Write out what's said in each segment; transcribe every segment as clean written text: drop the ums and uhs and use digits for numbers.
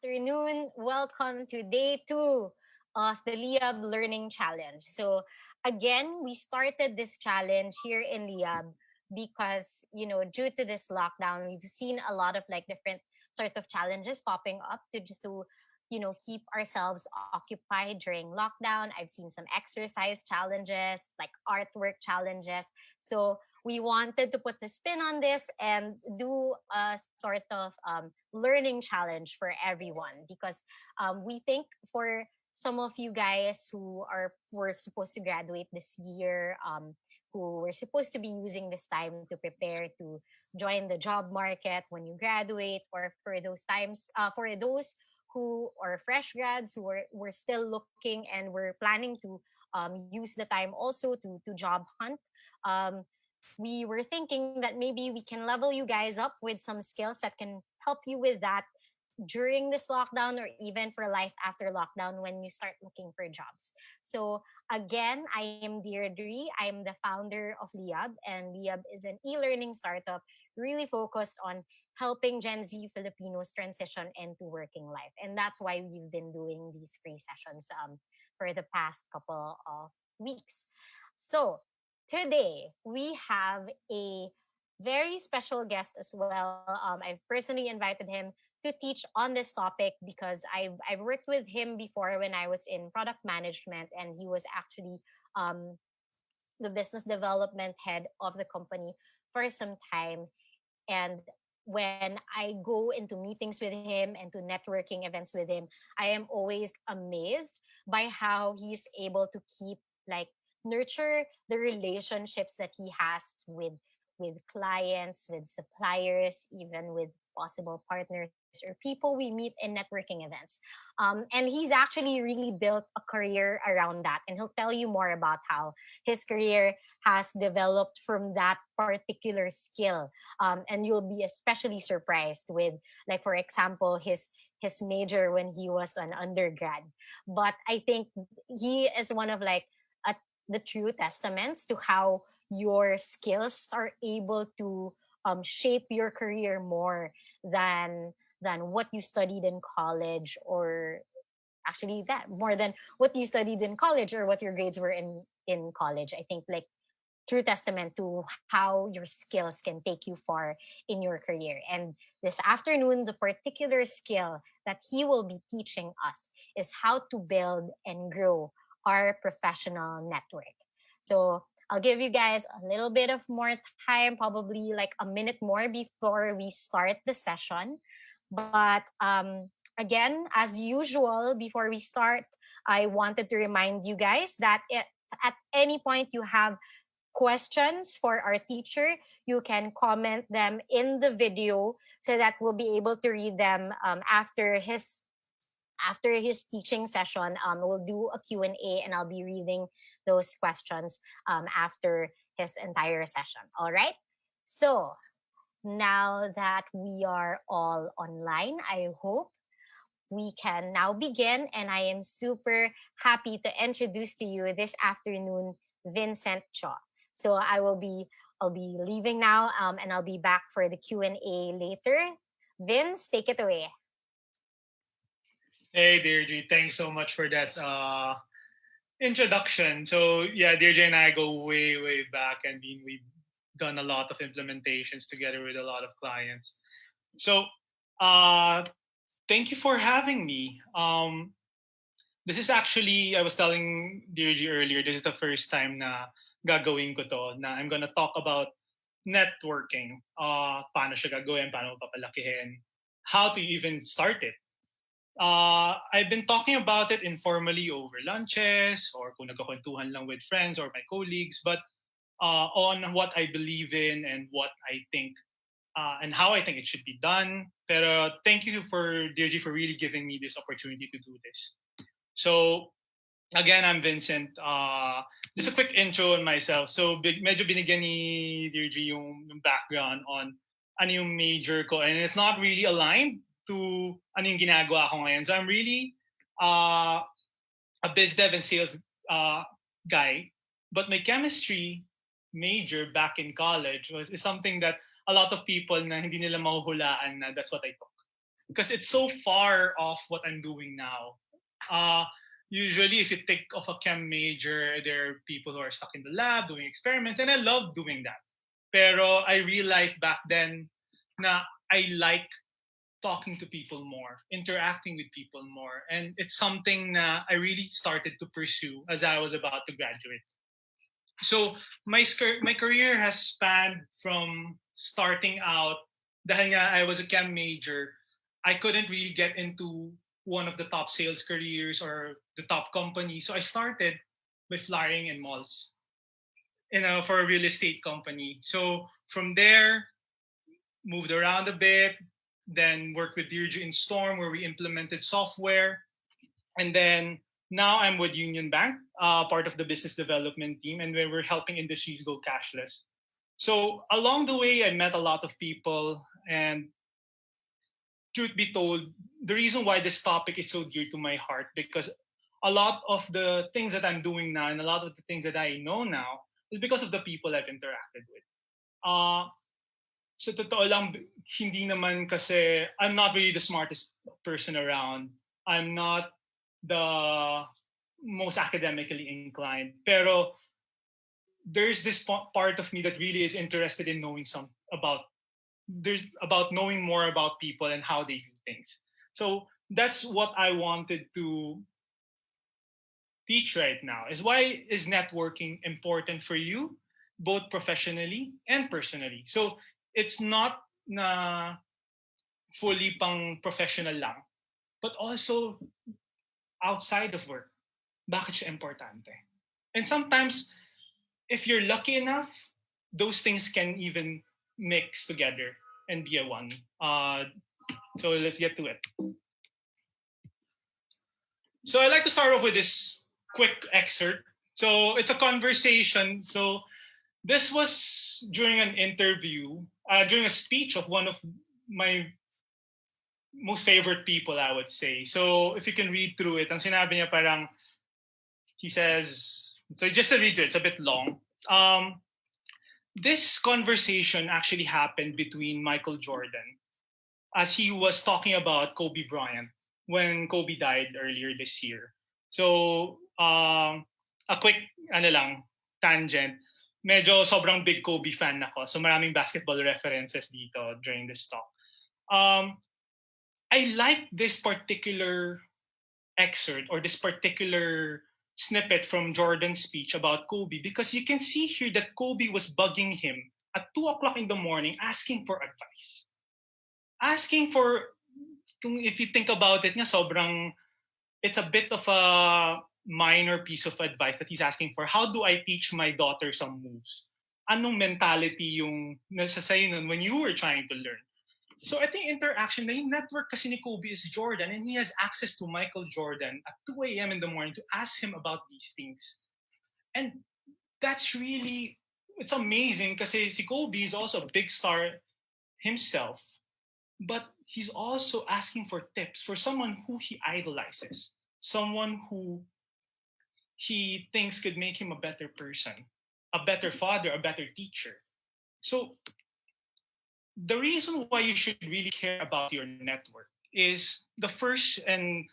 afternoon. Welcome to day two of the Liyab Learning Challenge. So, again, we started this challenge here in Liyab because, due to this lockdown, we've seen a lot of like different sort of challenges popping up to keep ourselves occupied during lockdown. I've seen some exercise challenges, like artwork challenges. So, we wanted to put the spin on this and do a sort of learning challenge for everyone because we think for some of you guys who were supposed to graduate this year, who were supposed to be using this time to prepare to join the job market when you graduate, or for those times, for those who are fresh grads who were still looking and were planning to use the time also to job hunt. Um, we were thinking that maybe we can level you guys up with some skills that can help you with that during this lockdown or even for life after lockdown when you start looking for jobs. So again, I am Deirdre. I am the founder of Liyab, and Liyab is an e-learning startup really focused on helping Gen Z Filipinos transition into working life. And that's why we've been doing these free sessions for the past couple of weeks. So today we have a very special guest as well. I've personally invited him to teach on this topic because I've worked with him before when I was in product management, and he was actually um, the business development head of the company for some time. And when I go into meetings with him and to networking events with him, I am always amazed by how he's able to keep like nurture the relationships that he has with clients, with suppliers, even with possible partners or people we meet in networking events. And he's actually really built a career around that. And he'll tell you more about how his career has developed from that particular skill. And you'll be especially surprised with, like, for example, his major when he was an undergrad. But I think he is one of like a, the true testaments to how your skills are able to shape your career more than what you studied in college, or actually that more than what you studied in college or what your grades were in college. I think like true testament to how your skills can take you far in your career. And this afternoon, the particular skill that he will be teaching us is how to build and grow our professional network. So I'll give you guys a little bit of more time, probably like a minute more before we start the session. But again, as usual, before we start, I wanted to remind you guys that at any point you have questions for our teacher, you can comment them in the video so that we'll be able to read them after his teaching session. We'll do a Q&A, and I'll be reading those questions after his entire session. All right. So now that we are all online, I hope we can now begin. And I am super happy to introduce to you this afternoon Vincent Tio. So I'll be leaving now, and I'll be back for the Q&A later. Vince, take it away. Hey, Deirdre, thanks so much for that introduction. So, yeah, Deirdre and I go way, way back. I mean, we've done a lot of implementations together with a lot of clients. So, uh, thank you for having me. This is actually, I was telling Deirdre earlier, this is the first time na gagawin ko to, na I'm gonna talk about networking. Paano siya gagawin, paano papalakihin, how to even start it. I've been talking about it informally over lunches or kung nagkakwentuhan lang with friends or my colleagues, but on what I believe in and what I think and how I think it should be done. Pero thank you for Deirdre for really giving me this opportunity to do this. So again, I'm Vincent. Just a quick intro on myself. So medyo binigyan ni Deirdre yung background on ano yung major ko, and it's not really aligned to ano yung ginagawa ko ngayon. So I'm really a biz dev and sales guy, but my chemistry major back in college is something that a lot of people na hindi nila mahuhulaan na that's what I took. because it's so far off what I'm doing now. Uh, Usually, if you think of a chem major, there are people who are stuck in the lab doing experiments, and I love doing that. Pero I realized back then na I like talking to people more, interacting with people more, and it's something na I really started to pursue as I was about to graduate. So my career has spanned from starting out dahil nga I was a chem major, I couldn't really get into one of the top sales careers or the top company. So I started by flying in malls, for a real estate company. So from there, moved around a bit, then worked with Deirdre in Storm where we implemented software. And then now I'm with Union Bank, part of the business development team, and we're helping industries go cashless. So along the way, I met a lot of people, and truth be told, the reason why this topic is so dear to my heart because a lot of the things that I'm doing now and a lot of the things that I know now is because of the people I've interacted with. Uh, sa totoo lang, hindi naman kasi I'm not really the smartest person around. I'm not the most academically inclined. Pero there's this part of me that really is interested in knowing some about knowing more about people and how they do things. So that's what I wanted to teach right now. Is why is networking important for you, both professionally and personally. So it's not na fully pang professional lang, but also outside of work. Bakit siya importante? And sometimes, if you're lucky enough, those things can even mix together and be a one. So let's get to it. So I like to start off with this quick excerpt. So it's a conversation. So this was during an interview, during a speech of one of my most favorite people, I would say. So if you can read through it, ang sinabi niya parang, he says, so just to read it, it's a bit long. This conversation actually happened between Michael Jordan as he was talking about Kobe Bryant when Kobe died earlier this year. So, a quick tangent. Medyo sobrang big Kobe fan ako. So maraming basketball references dito during this talk. I like this particular excerpt or this particular snippet from Jordan's speech about Kobe because you can see here that Kobe was bugging him at 2 o'clock in the morning asking for advice. Asking for, if you think about it, sobrang, it's a bit of a minor piece of advice that he's asking for. How do I teach my daughter some moves? Anong mentality yung nasa sa'yo nun when you were trying to learn? So I think interaction, na yung network kasi ni Kobe is Jordan and he has access to Michael Jordan at 2 a.m. in the morning to ask him about these things. And that's really, it's amazing kasi si Kobe is also a big star himself, but he's also asking for tips for someone who he idolizes, someone who he thinks could make him a better person, a better father, a better teacher. So the reason why you should really care about your network is the first and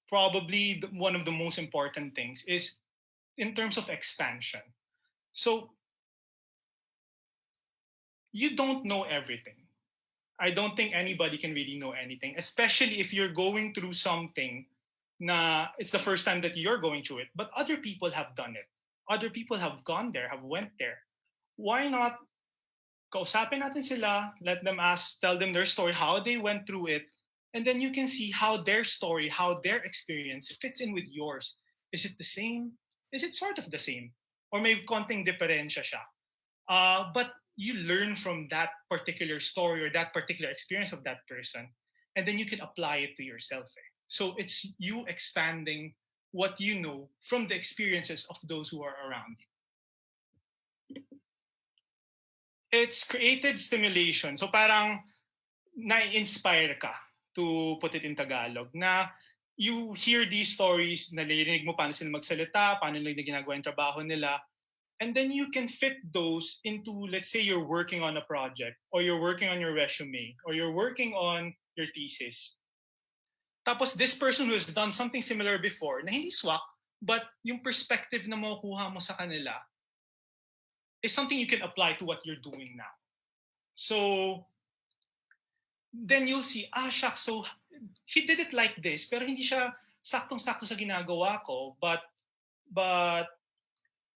probably one of the most important things is in terms of expansion. So you don't know everything. I don't think anybody can really know anything, especially if you're going through something na it's the first time that you're going through it, but other people have done it. Other people have gone there, have went there. Why not kausapin natin sila, let them ask, tell them their story, how they went through it, and then you can see how their story, how their experience fits in with yours. Is it the same? Is it sort of the same? Or may konting diferensya siya? But you learn from that particular story or that particular experience of that person, and then you can apply it to yourself. So it's you expanding what you know from the experiences of those who are around you. It's creative stimulation. So parang na-inspire ka, to put it in Tagalog, na you hear these stories, nalilinig mo paano sila magsalita, paano nila ginagawa yung trabaho nila, And then you can fit those into, let's say you're working on a project, or you're working on your resume, or you're working on your thesis. Tapos this person who has done something similar before, na hindi swak, but yung perspective na makukuha mo sa kanila is something you can apply to what you're doing now. So then you'll see, shucks, so he did it like this, pero hindi siya saktong-sakto sa ginagawa ko, but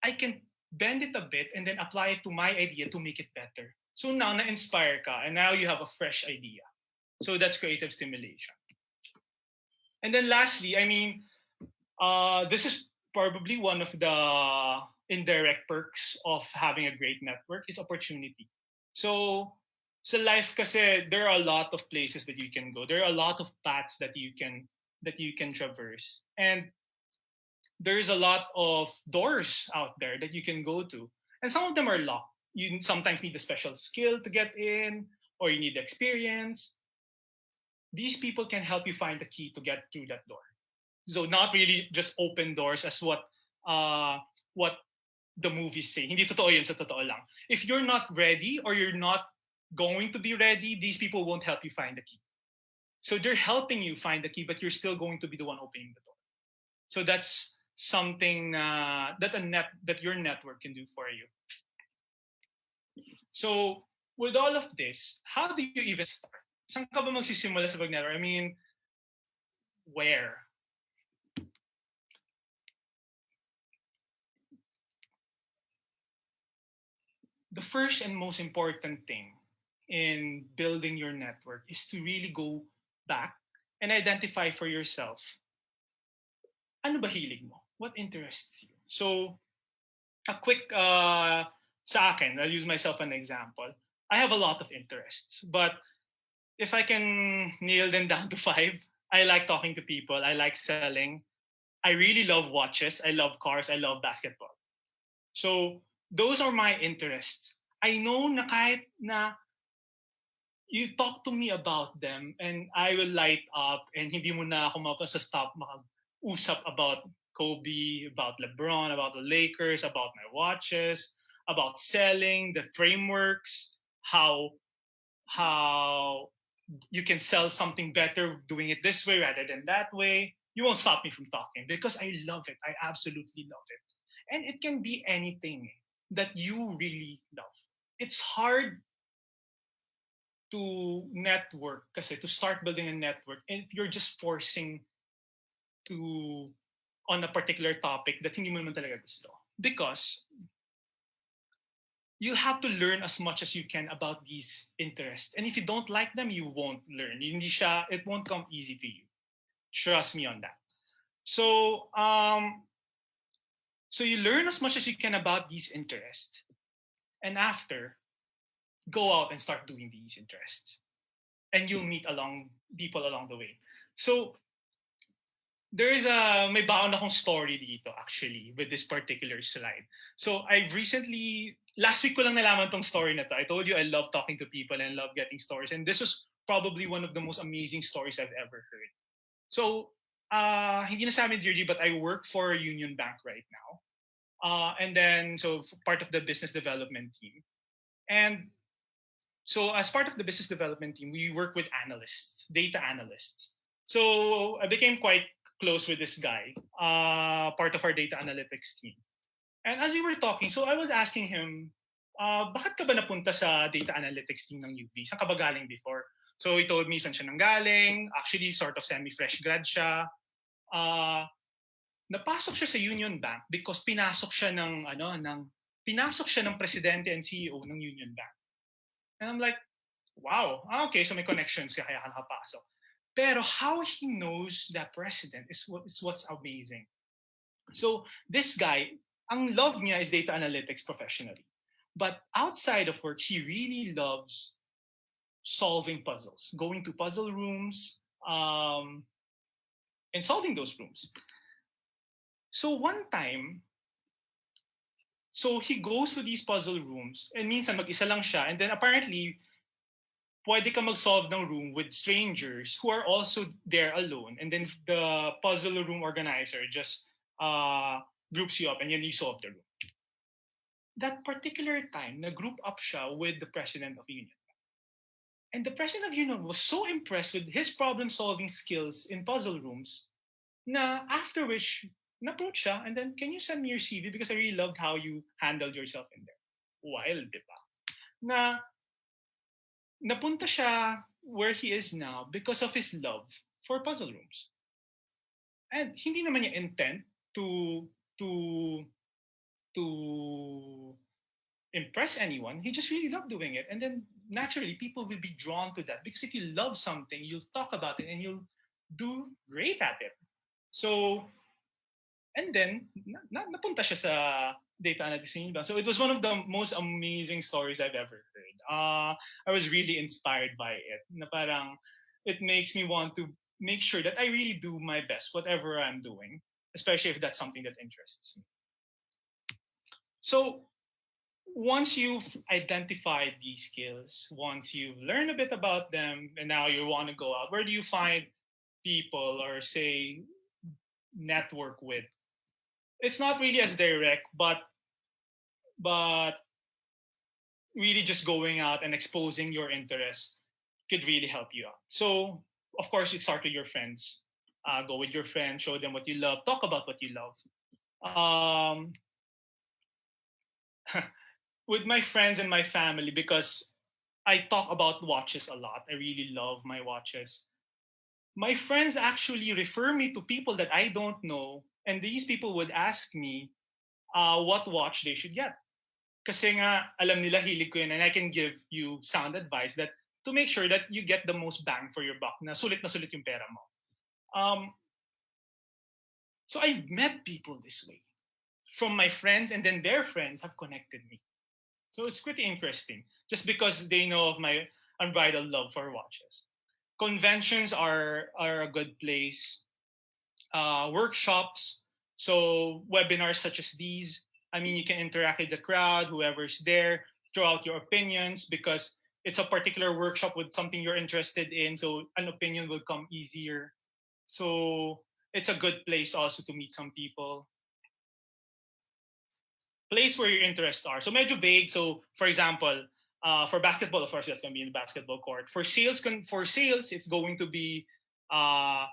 I can bend it a bit and then apply it to my idea to make it better. So now na-inspire ka, and now you have a fresh idea. So that's creative stimulation. And then lastly, I mean, this is probably one of the indirect perks of having a great network is opportunity. So sa life kasi, there are a lot of places that you can go. There are a lot of paths that you can traverse. And there's a lot of doors out there that you can go to. And some of them are locked. You sometimes need a special skill to get in, or you need experience. These people can help you find the key to get through that door. So not really just open doors as what the movies say. Hindi totoo yun sa totoo lang. If you're not ready, or you're not going to be ready, these people won't help you find the key. So they're helping you find the key, but you're still going to be the one opening the door. So that's something that your network can do for you. So with all of this, how do you even start? Saan ka ba magsisimula sa pag-network? I mean, where? The first and most important thing in building your network is to really go back and identify for yourself, ano ba hilig mo? What interests you? So, a quick, sa akin, I'll use myself an example. I have a lot of interests, but if I can nail them down to five, I like talking to people, I like selling, I really love watches, I love cars, I love basketball. So, those are my interests. I know na kahit na you talk to me about them and I will light up, and hindi mo na ako mapasa-stop makag-usap about Kobe, about LeBron, about the Lakers, about my watches, about selling, the frameworks, how you can sell something better doing it this way rather than that way. You won't stop me from talking because I love it. I absolutely love it. And it can be anything that you really love. It's hard to network kasi to start building a network, and if you're just forcing to on a particular topic that hindi mo naman talaga gusto, because you have to learn as much as you can about these interests, and if you don't like them, you won't learn. It won't come easy to you. Trust me on that. So so you learn as much as you can about these interests, and after, go out and start doing these interests, and you'll meet people along the way. So there's may baon akong story dito actually with this particular slide. So I've recently, last week ko lang nalaman tong story na to. I told you I love talking to people and love getting stories, and this was probably one of the most amazing stories I've ever heard. So hindi na sa amin, Gigi, but I work for a union bank right now. And then, so part of the business development team. And so as part of the business development team, we work with analysts, data analysts. So I became quite close with this guy, part of our data analytics team. And as we were talking, so I was asking him, bakit ka ba napunta sa data analytics team ng UP? Saan ka ba galing before? So he told me saan siya nanggaling. Actually, sort of semi-fresh grad siya. Napasok siya sa Union Bank because pinasok siya ng presidente and CEO ng Union Bank. And I'm like, wow, okay, so may connections kaya ka nakapasok. Pero how he knows that president is what's amazing. So this guy, ang love niya is data analytics professionally. But outside of work, he really loves solving puzzles, going to puzzle rooms, and solving those rooms. So one time, so he goes to these puzzle rooms, and minsan mag-isa lang siya, and then apparently, pwede ka mag-solve ng room with strangers who are also there alone, and then the puzzle room organizer just groups you up, and then you solve the room. that particular time, nag-group up siya with the president of union. And the president of union was so impressed with his problem-solving skills in puzzle rooms na after which, na-approach siya and then, can you send me your CV because I really loved how you handled yourself in there. Wild, di ba? Na napunta siya where he is now because of his love for puzzle rooms. And hindi naman niya intent to to to impress anyone. He just really loved doing it. And then naturally people will be drawn to that because if you love something, you'll talk about it and you'll do great at it. So and then napunta siya sa data analytics in Unibank. So it was one of the most amazing stories I've ever heard. I was really inspired by it. Na parang it makes me want to make sure that I really do my best, whatever I'm doing, especially if that's something that interests me. So once you've identified these skills, once you've learned a bit about them, and now you want to go out, where do you find people or say network with? It's not really as direct, but really just going out and exposing your interests could really help you out. So of course, it starts with your friends. Go with your friends, show them what you love, talk about what you love. Um, with my friends and my family, because I talk about watches a lot. I really love my watches. My friends actually refer me to people that I don't know, and these people would ask me what watch they should get. Kasi nga, alam nila hilig ko yun, and I can give you sound advice that to make sure that you get the most bang for your buck, na sulit yung pera mo. So I met people this way from my friends, and then their friends have connected me. So it's pretty interesting, just because they know of my unbridled love for watches. Conventions are a good place. Workshops, so webinars such as these. I mean, you can interact with the crowd, whoever's there, throw out your opinions because it's a particular workshop with something you're interested in. So an opinion will come easier. So it's a good place also to meet some people. Place where your interests are. So medyo vague. So for example, for basketball, of course, that's going to be in the basketball court. For sales, it's going to be uh,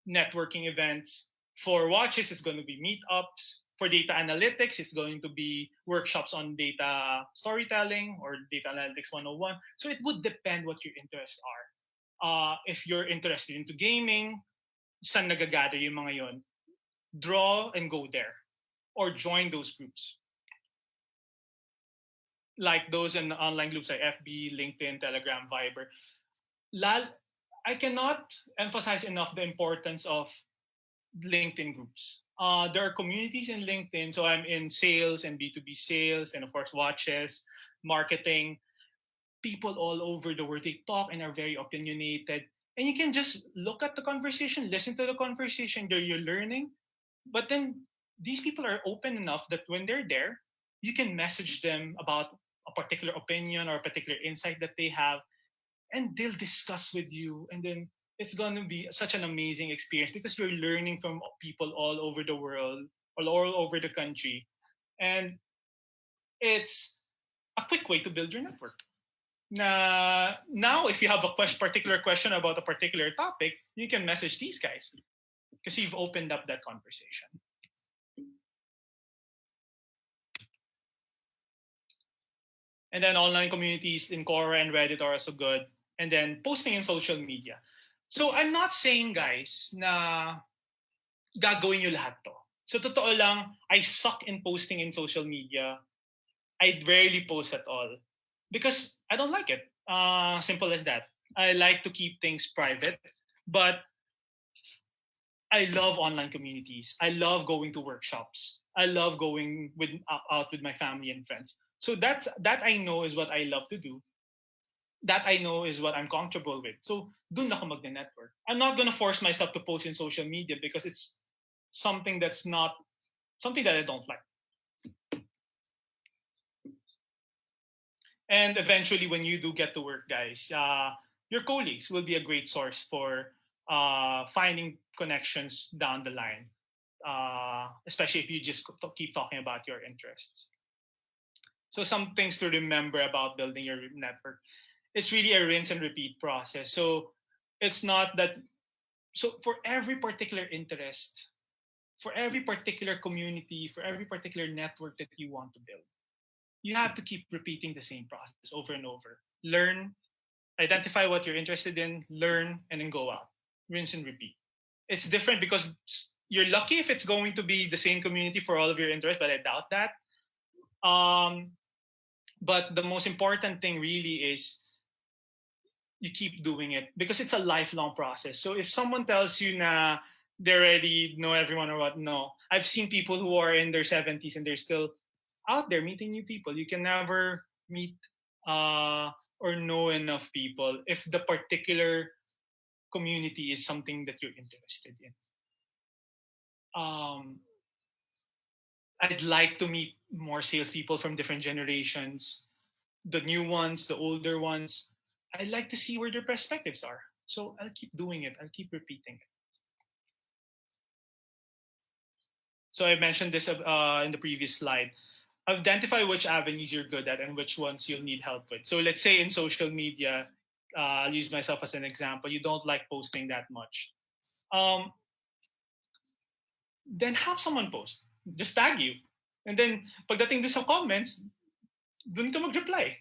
networking events. For watches, it's going to be meetups. For data analytics, it's going to be workshops on data storytelling or data analytics 101. So it would depend what your interests are. If you're interested into gaming, saan nagagather yung mga yon? Draw and go there or join those groups. Like those in online groups like FB, LinkedIn, Telegram, Viber. I cannot emphasize enough the importance of LinkedIn groups. There are communities in LinkedIn. So I'm in sales and B2B sales and of course watches, marketing. People all over the world, they talk and are very opinionated. And you can just look at the conversation, listen to the conversation, you're learning. But then these people are open enough that when they're there, you can message them about a particular opinion or a particular insight that they have, and they'll discuss with you. And then it's going to be such an amazing experience because you're learning from people all over the world, all over the country. And it's a quick way to build your network. Now, if you have a particular question about a particular topic, you can message these guys because you've opened up that conversation. And then online communities in Quora and Reddit are also good. And then posting in social media. So I'm not saying, guys, na gagawin nyo lahat to. So totoo lang, I suck in posting in social media. I rarely post at all because I don't like it. Simple as that. I like to keep things private, but I love online communities. I love going to workshops. I love going out with my family and friends. So that I know is what I love to do. That I know is what I'm comfortable with. So dun ako magne-network. I'm not gonna force myself to post in social media because it's something that's not something that I don't like. And eventually, when you do get to work, guys, your colleagues will be a great source for finding connections down the line, especially if you just keep talking about your interests. So some things to remember about building your network. It's really a rinse and repeat process. So it's not that, so for every particular interest, for every particular community, for every particular network that you want to build, you have to keep repeating the same process over and over. Learn, identify what you're interested in, learn, and then go out. Rinse and repeat. It's different because you're lucky if it's going to be the same community for all of your interests, but I doubt that. Um, but the most important thing really is you keep doing it because it's a lifelong process. So if someone tells you na they already know everyone or what, no. I've seen people who are in their 70s and they're still out there meeting new people. You can never meet uh, or know enough people if the particular community is something that you're interested in. Um, I'd like to meet more salespeople from different generations, the new ones, the older ones. I'd like to see where their perspectives are. So I'll keep doing it. I'll keep repeating it. So I mentioned this in the previous slide. Identify which avenues you're good at and which ones you'll need help with. So let's say in social media, I'll use myself as an example. You don't like posting that much. Um, then have someone post. Just tag you. And then pagdating din sa comments, dun ka mag-reply.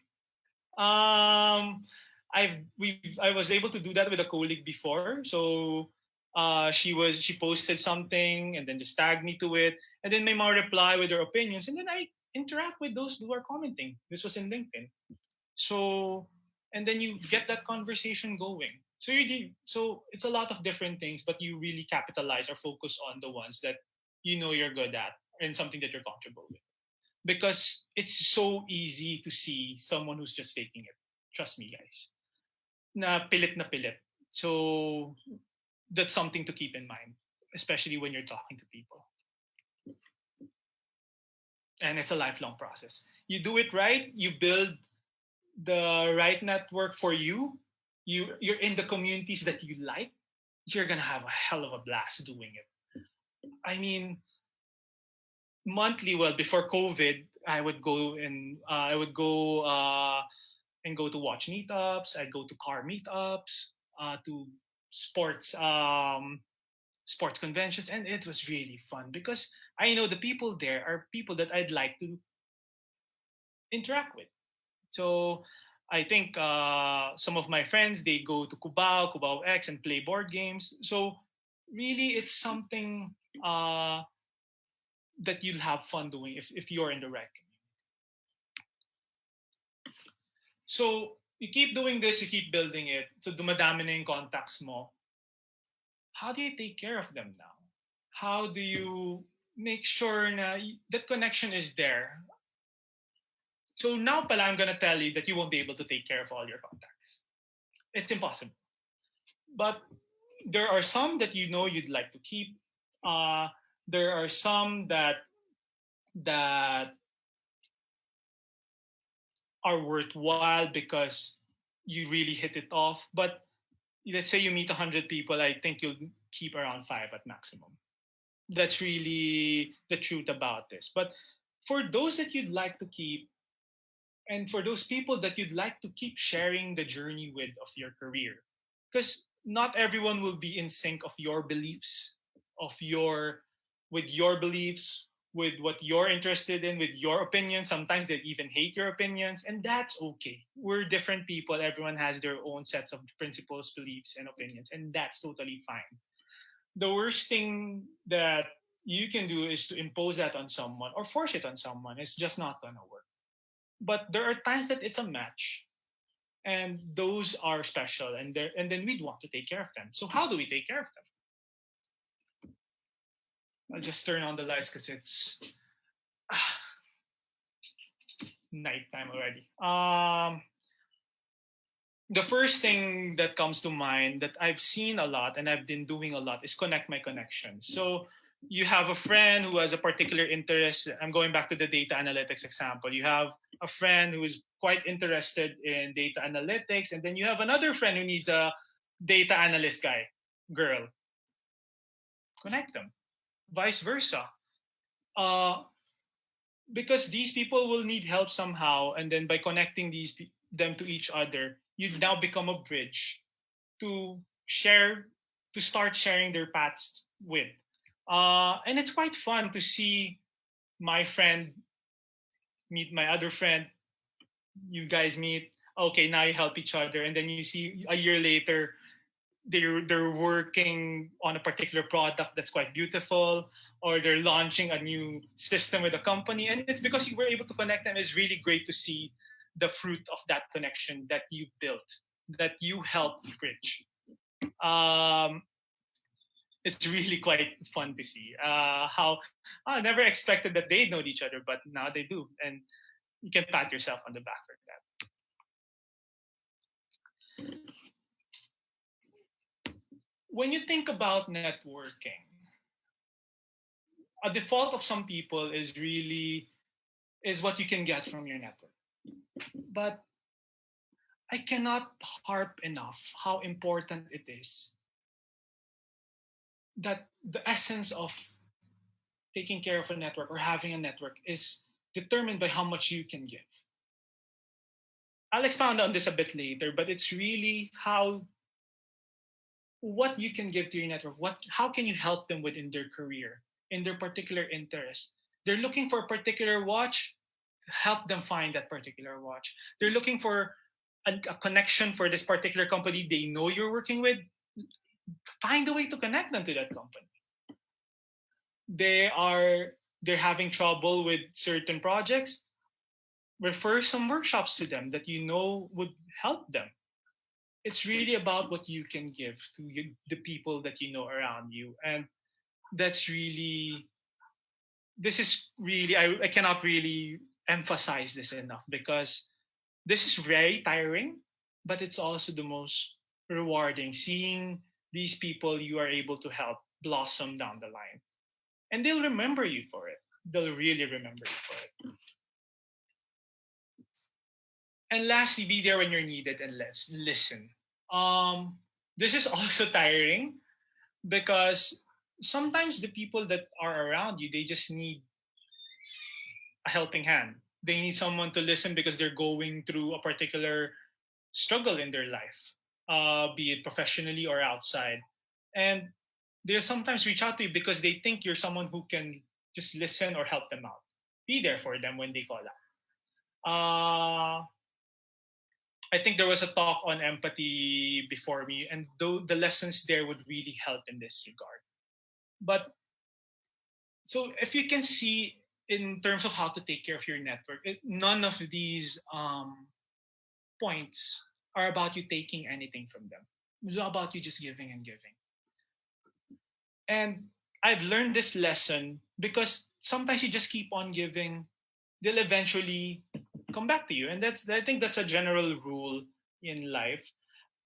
Um, I was able to do that with a colleague before. So she posted something and then just tagged me to it, and then may mga reply with their opinions, and then I interact with those who are commenting. This was in LinkedIn. So and then you get that conversation going. So it's a lot of different things, but you really capitalize or focus on the ones that you know you're good at and something that you're comfortable with because it's so easy to see someone who's just faking it. Trust me, guys. Na pilit na pilit. So that's something to keep in mind, especially when you're talking to people. And it's a lifelong process. You do it right, you build the right network for you. You're in the communities that you like. You're gonna have a hell of a blast doing it. I mean, monthly. Well, before COVID, I would go and go to watch meetups. I'd go to car meetups, to sports sports conventions, and it was really fun because I know the people there are people that I'd like to interact with. So I think some of my friends they go to Cubao X, and play board games. So really, it's something that you'll have fun doing if you're in the rec. So you keep doing this, you keep building it. So dumadami na yung contacts mo. How do you take care of them now? How do you make sure na that connection is there? So now pala I'm gonna tell you that you won't be able to take care of all your contacts. It's impossible. But there are some that you know you'd like to keep. Uh, there are some that are worthwhile because you really hit it off. But let's say you meet 100 people, I think you'll keep around five at maximum. That's really the truth about this. But for those that you'd like to keep, and for those people that you'd like to keep sharing the journey with of your career, because not everyone will be in sync of your beliefs, of your with your beliefs, with what you're interested in, with your opinions. Sometimes they even hate your opinions, and that's okay. We're different people. Everyone has their own sets of principles, beliefs, and opinions, and that's totally fine. The worst thing that you can do is to impose that on someone or force it on someone. It's just not gonna work. But there are times that it's a match, and those are special, and then we'd want to take care of them. So how do we take care of them? I'll just turn on the lights because it's nighttime already. The first thing that comes to mind that I've seen a lot and I've been doing a lot is connect my connections. So you have a friend who has a particular interest. I'm going back to the data analytics example. You have a friend who is quite interested in data analytics, and then you have another friend who needs a data analyst guy, girl. Connect them. Vice versa. Uh, because these people will need help somehow, and then by connecting them to each other, you now become a bridge to share, to start sharing their paths with. And it's quite fun to see my friend meet my other friend. You guys meet. Okay, now you help each other, and then you see a year later they're working on a particular product that's quite beautiful, or they're launching a new system with a company, and it's because you were able to connect them. It's really great to see the fruit of that connection that you built, that you helped bridge. um, it's really quite fun to see how I never expected that they'd known each other, but now they do, and you can pat yourself on the back for that. When you think about networking, a default of some people is really is what you can get from your network. But I cannot harp enough how important it is that the essence of taking care of a network or having a network is determined by how much you can give. I'll expound on this a bit later, but it's really how what you can give to your network. What how can you help them within their career, in their particular interest? They're looking for a particular watch, help them find that particular watch. They're looking for a connection for this particular company they know you're working with. Find a way to connect them to that company. They are they're having trouble with certain projects. Refer some workshops to them that you know would help them. It's really about what you can give to the people that you know around you, and that's really this is really I cannot really emphasize this enough because this is very tiring, but it's also the most rewarding seeing these people you are able to help blossom down the line. And they'll remember you for it. They'll really remember you for it. And lastly, be there when you're needed and let's listen. Um, this is also tiring because sometimes the people that are around you, they just need a helping hand. They need someone to listen because they're going through a particular struggle in their life, be it professionally or outside. And they'll sometimes reach out to you because they think you're someone who can just listen or help them out. Be there for them when they call out. I think there was a talk on empathy before me, and the lessons there would really help in this regard. But so if you can see in terms of how to take care of your network, none of these points are about you taking anything from them. It's about you just giving and giving. And I've learned this lesson because sometimes you just keep on giving, they'll eventually come back to you. And I think that's a general rule in life.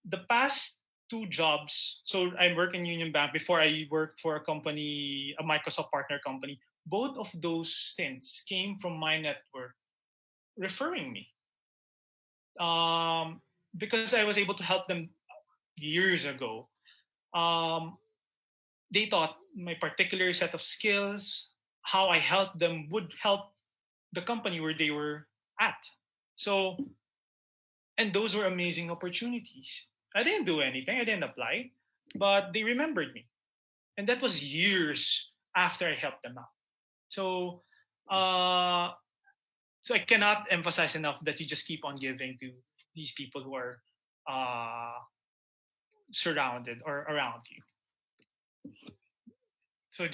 The past two jobs, so I work in Union Bank before I worked for a company, a Microsoft partner company. Both of those stints came from my network referring me. Um, because I was able to help them years ago. Um, they thought my particular set of skills, how I helped them would help the company where they were at. So, and those were amazing opportunities. I didn't do anything, I didn't apply, but they remembered me. And that was years after I helped them out. So, uh, so I cannot emphasize enough that you just keep on giving to these people who are uh, surrounded or around you. So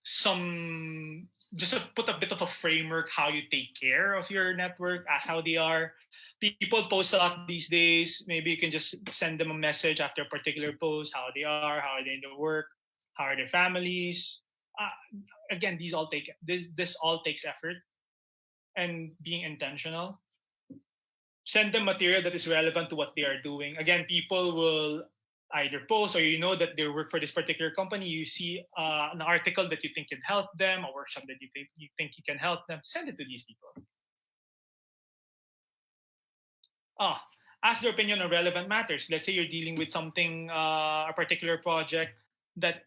some just to put a bit of a framework how you take care of your network as how they are. People post a lot these days. Maybe you can just send them a message after a particular post, how they are they in their work, how are their families. Again, this all takes effort and being intentional. Send them material that is relevant to what they are doing. Again, people will either post or you know that they work for this particular company. You see an article that you think can help them, a workshop that you think you can help them. Send it to these people. Ah, ask their opinion on relevant matters. Let's say you're dealing with something, a particular project that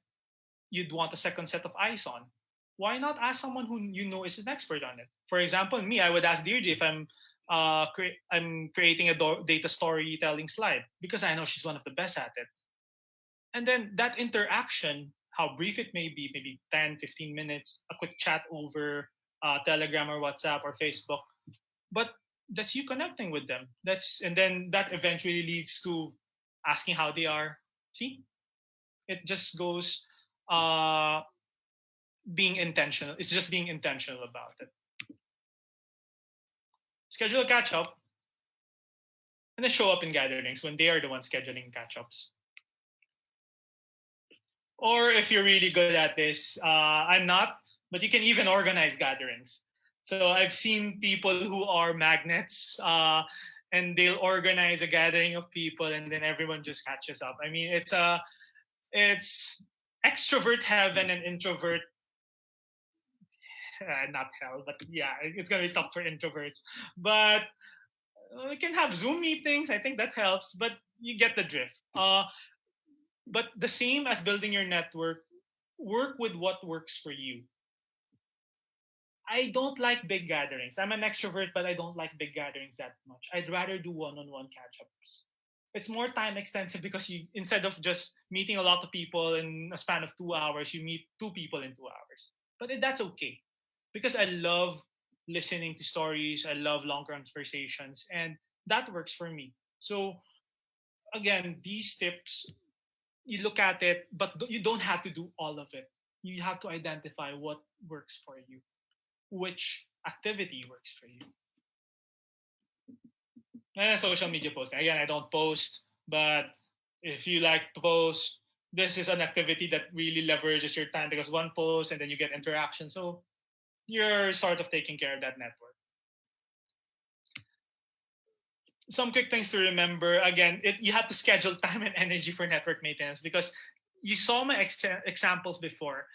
you'd want a second set of eyes on. why not ask someone who you know is an expert on it? For example, me, I would ask Deirdre if I'm creating a data storytelling slide because I know she's one of the best at it. And then that interaction, how brief it may be, maybe 10, 15 minutes, a quick chat over Telegram or WhatsApp or Facebook, but that's you connecting with them. And then that eventually leads to asking how they are. See, it just goes uh, being intentional. It's just being intentional about it. Schedule a catch up and then show up in gatherings when they are the ones scheduling catch ups. Or if you're really good at this, I'm not, but you can even organize gatherings. So I've seen people who are magnets, and they'll organize a gathering of people, and then everyone just catches up. I mean, it's extrovert heaven and introvert, not hell, but yeah, it's gonna be tough for introverts. But we can have Zoom meetings. I think that helps, but you get the drift. But the same as building your network, work with what works for you. I don't like big gatherings. I'm an extrovert, but I don't like big gatherings that much. I'd rather do one-on-one catch-ups. It's more time extensive because you, instead of just meeting a lot of people in a span of 2 hours, you meet two people in 2 hours. But that's okay because I love listening to stories. I love long conversations, and that works for me. So again, these tips, you look at it, but you don't have to do all of it. You have to identify what works for you, which activity works for you. And social media posting. Again, I don't post, but if you like to post, this is an activity that really leverages your time because one post and then you get interaction. So you're sort of taking care of that network. Some quick things to remember. Again, you have to schedule time and energy for network maintenance because you saw my examples before.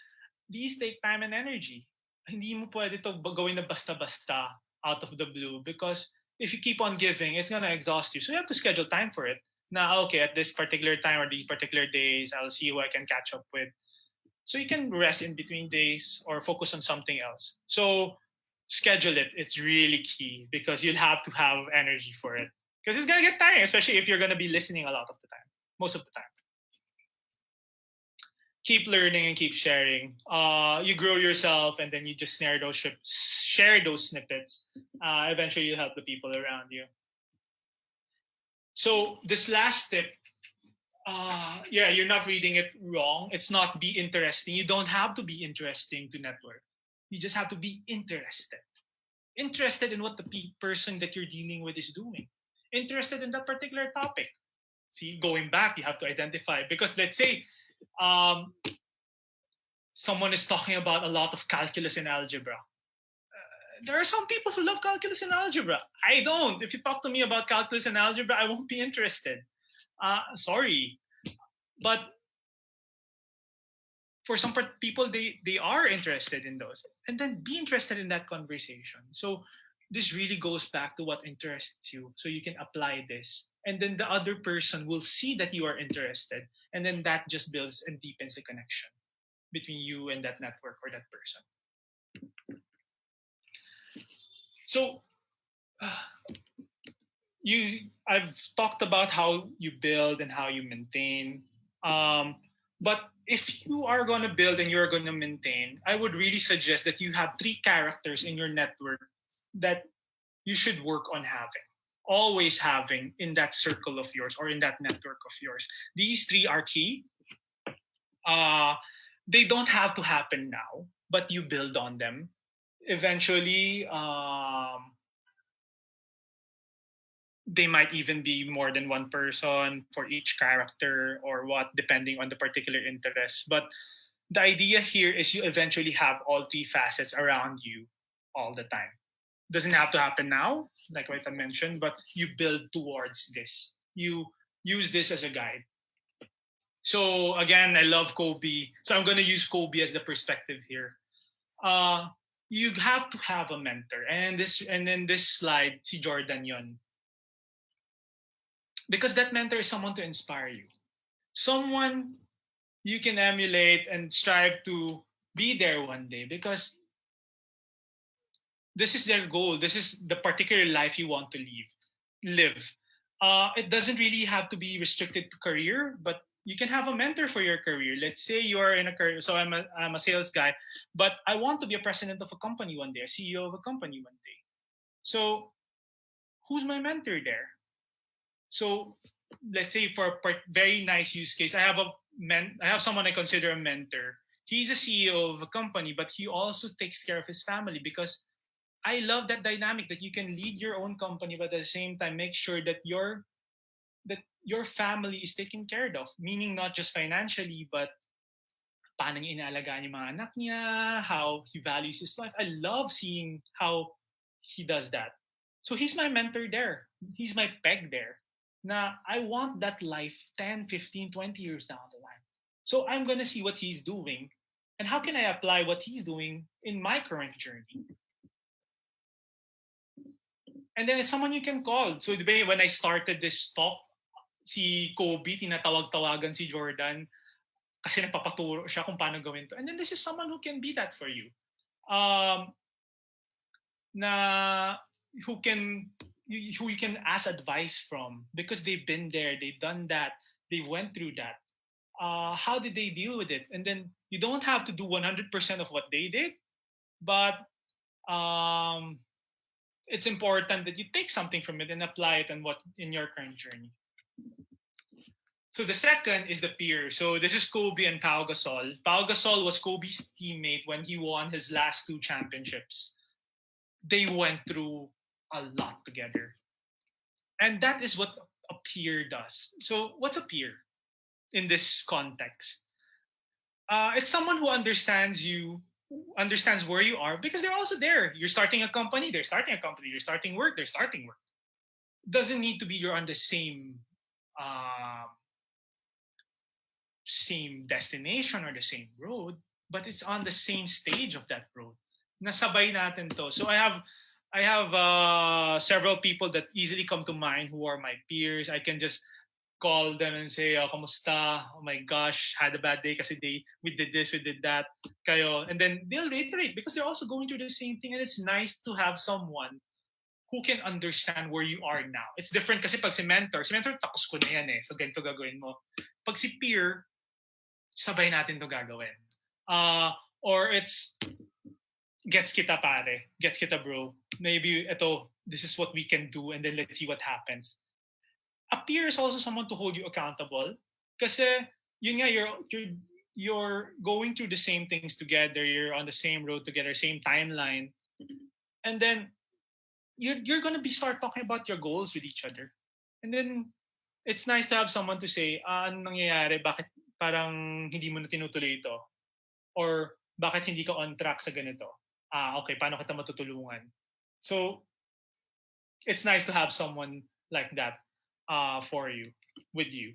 These take time and energy. Hindi mo pwede to gawin na basta-basta out of the blue because if you keep on giving, it's gonna exhaust you. So you have to schedule time for it. Now, okay, at this particular time or these particular days, I'll see who I can catch up with. So you can rest in between days or focus on something else. So schedule it. It's really key because you'll have to have energy for it. Because it's gonna get tiring, especially if you're gonna be listening a lot of the time, most of the time. Keep learning and keep sharing. You grow yourself, and then you just share those snippets. Eventually, you help the people around you. So this last tip, yeah, you're not reading it wrong. It's not be interesting. You don't have to be interesting to network. You just have to be interested. Interested in what the person that you're dealing with is doing. Interested in that particular topic. See, going back, you have to identify because let's say um, someone is talking about a lot of calculus and algebra. There are some people who love calculus and algebra. I don't. If you talk to me about calculus and algebra, I won't be interested. Sorry. But for some people, they are interested in those. And then be interested in that conversation. So this really goes back to what interests you. So you can apply this. And then the other person will see that you are interested. And then that just builds and deepens the connection between you and that network or that person. So I've talked about how you build and how you maintain. But if you are going to build and you're going to maintain, I would really suggest that you have three characters in your network that you should work on having, always having in that circle of yours or in that network of yours. These three are key. Uh, they don't have to happen now, but you build on them. Eventually, they might even be more than one person for each character or what, depending on the particular interest. But the idea here is you eventually have all three facets around you all the time. Doesn't have to happen now, like what I mentioned, but you build towards this. You use this as a guide. So again, I love Kobe. So I'm gonna use Kobe as the perspective here. Uh, you have to have a mentor. And then this slide, si Jordan yon. Because that mentor is someone to inspire you. Someone you can emulate and strive to be there one day because this is their goal. This is the particular life you want to live. It doesn't really have to be restricted to career, but you can have a mentor for your career. Let's say you are in a career. So I'm a sales guy, but I want to be a president of a company one day, a CEO of a company one day. So who's my mentor there? So let's say for a very nice use case, I have someone I consider a mentor. He's a CEO of a company, but he also takes care of his family because I love that dynamic that you can lead your own company, but at the same time make sure that your family is taken care of. Meaning not just financially, but paano niya inaalagaan yung mga anak niya, how he values his life. I love seeing how he does that. So he's my mentor there. He's my peg there. Na I want that life 10, 15, 20 years down the line. So I'm gonna see what he's doing and how can I apply what he's doing in my current journey. And then it's someone you can call. So di ba, when I started this talk, si Kobe, tinatawag-tawagan si Jordan kasi nagpapaturo siya kung paano gawin to. And then this is someone who can be that for you. Um, na who you can ask advice from because they've been there, they've done that, they went through that. How did they deal with it? And then you don't have to do 100% of what they did, but um, it's important that you take something from it and apply it in your current journey. So the second is the peer. So this is Kobe and Pau Gasol. Pau Gasol was Kobe's teammate when he won his last two championships. They went through a lot together. And that is what a peer does. So what's a peer in this context? It's someone who understands you, understands where you are because they're also there. You're starting a company, they're starting a company. You're starting work, they're starting work. Doesn't need to be you're on the uh, same destination or the same road, but it's on the same stage of that road. Nasabay natin to. So I have several people that easily come to mind who are my peers. I can just call them and say, oh, kamusta? Oh my gosh, had a bad day kasi we did this, we did that. Kayo. And then they'll reiterate because they're also going through the same thing. And it's nice to have someone who can understand where you are now. It's different kasi pag si mentor, tapos ko na yan eh. So ganito gagawin mo. Pag si peer, sabay natin to gagawin. Or it's gets kita pare, gets kita bro. Maybe this is what we can do and then let's see what happens. A peer is also someone to hold you accountable kasi yun nga you're going through the same things together, you're on the same road together, same timeline. And then you're going to be start talking about your goals with each other. And then it's nice to have someone to say, ano nangyayari, bakit parang hindi mo na tinutuloy ito? Or bakit hindi ka on track sa ganito? Okay, paano kita matutulungan? So, it's nice to have someone like that for you, with you.